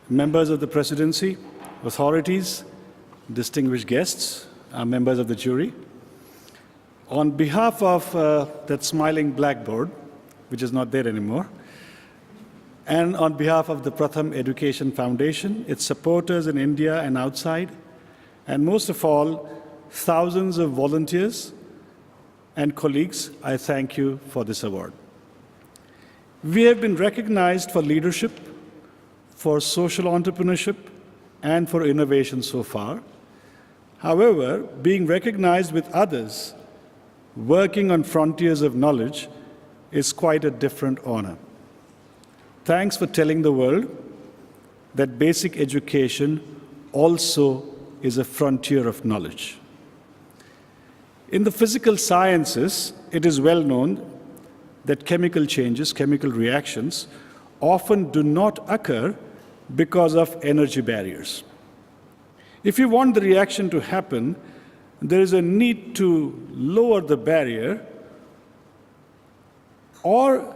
members of the presidency, authorities, distinguished guests, members of the jury. On behalf of that smiling blackboard, which is not there anymore, and on behalf of the Pratham Education Foundation, its supporters in India and outside, and most of all, thousands of volunteers and colleagues, I thank you for this award. We have been recognized for leadership, for social entrepreneurship, and for innovation so far. However, being recognized with others working on frontiers of knowledge is quite a different honor. Thanks for telling the world that basic education also is a frontier of knowledge. In the physical sciences, it is well known that chemical changes, chemical reactions, often do not occur because of energy barriers. If you want the reaction to happen, there is a need to lower the barrier or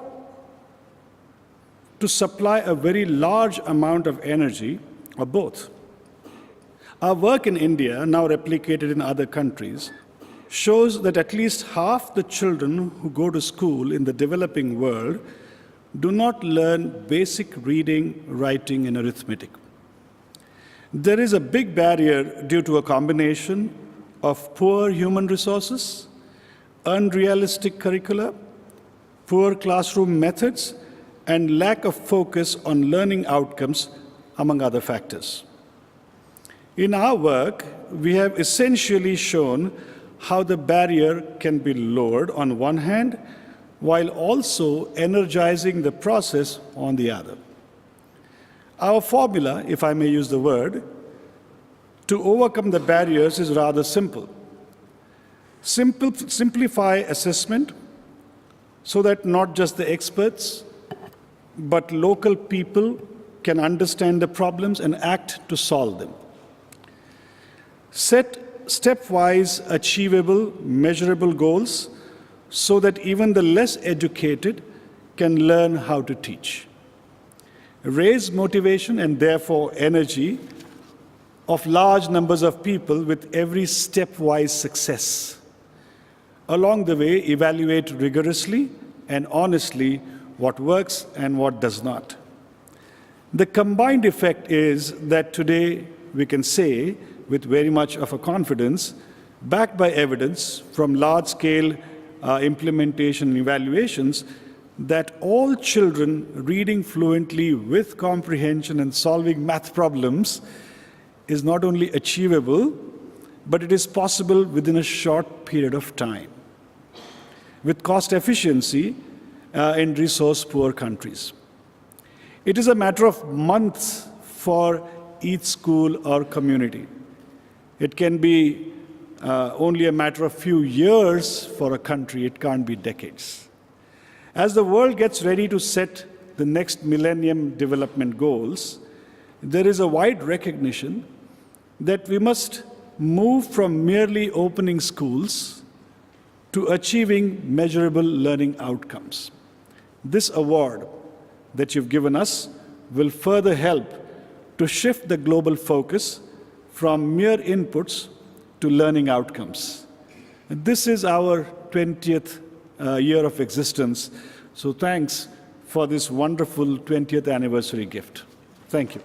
to supply a very large amount of energy, or both. Our work in India, now replicated in other countries, shows that at least half the children who go to school in the developing world do not learn basic reading, writing, and arithmetic. There is a big barrier due to a combination of poor human resources, unrealistic curricula, poor classroom methods, and lack of focus on learning outcomes, among other factors. In our work, we have essentially shown how the barrier can be lowered on one hand, while also energizing the process on the other. Our formula, if I may use the word, to overcome the barriers is rather simple. Simplify assessment so that not just the experts, but local people can understand the problems and act to solve them. Set stepwise achievable, measurable goals so that even the less educated can learn how to teach. Raise motivation and therefore energy of large numbers of people with every stepwise success. Along the way, evaluate rigorously and honestly what works and what does not. The combined effect is that today we can say, with very much of a confidence, backed by evidence from large-scale implementation evaluations, that all children reading fluently with comprehension and solving math problems is not only achievable, but it is possible within a short period of time, with cost efficiency in resource-poor countries. It is a matter of months for each school or community. It can be only a matter of few years for a country. It can't be decades. As the world gets ready to set the next Millennium Development Goals, there is a wide recognition that we must move from merely opening schools to achieving measurable learning outcomes. This award that you've given us will further help to shift the global focus from mere inputs to learning outcomes. And this is our 20th year of existence, so thanks for this wonderful 20th anniversary gift. Thank you.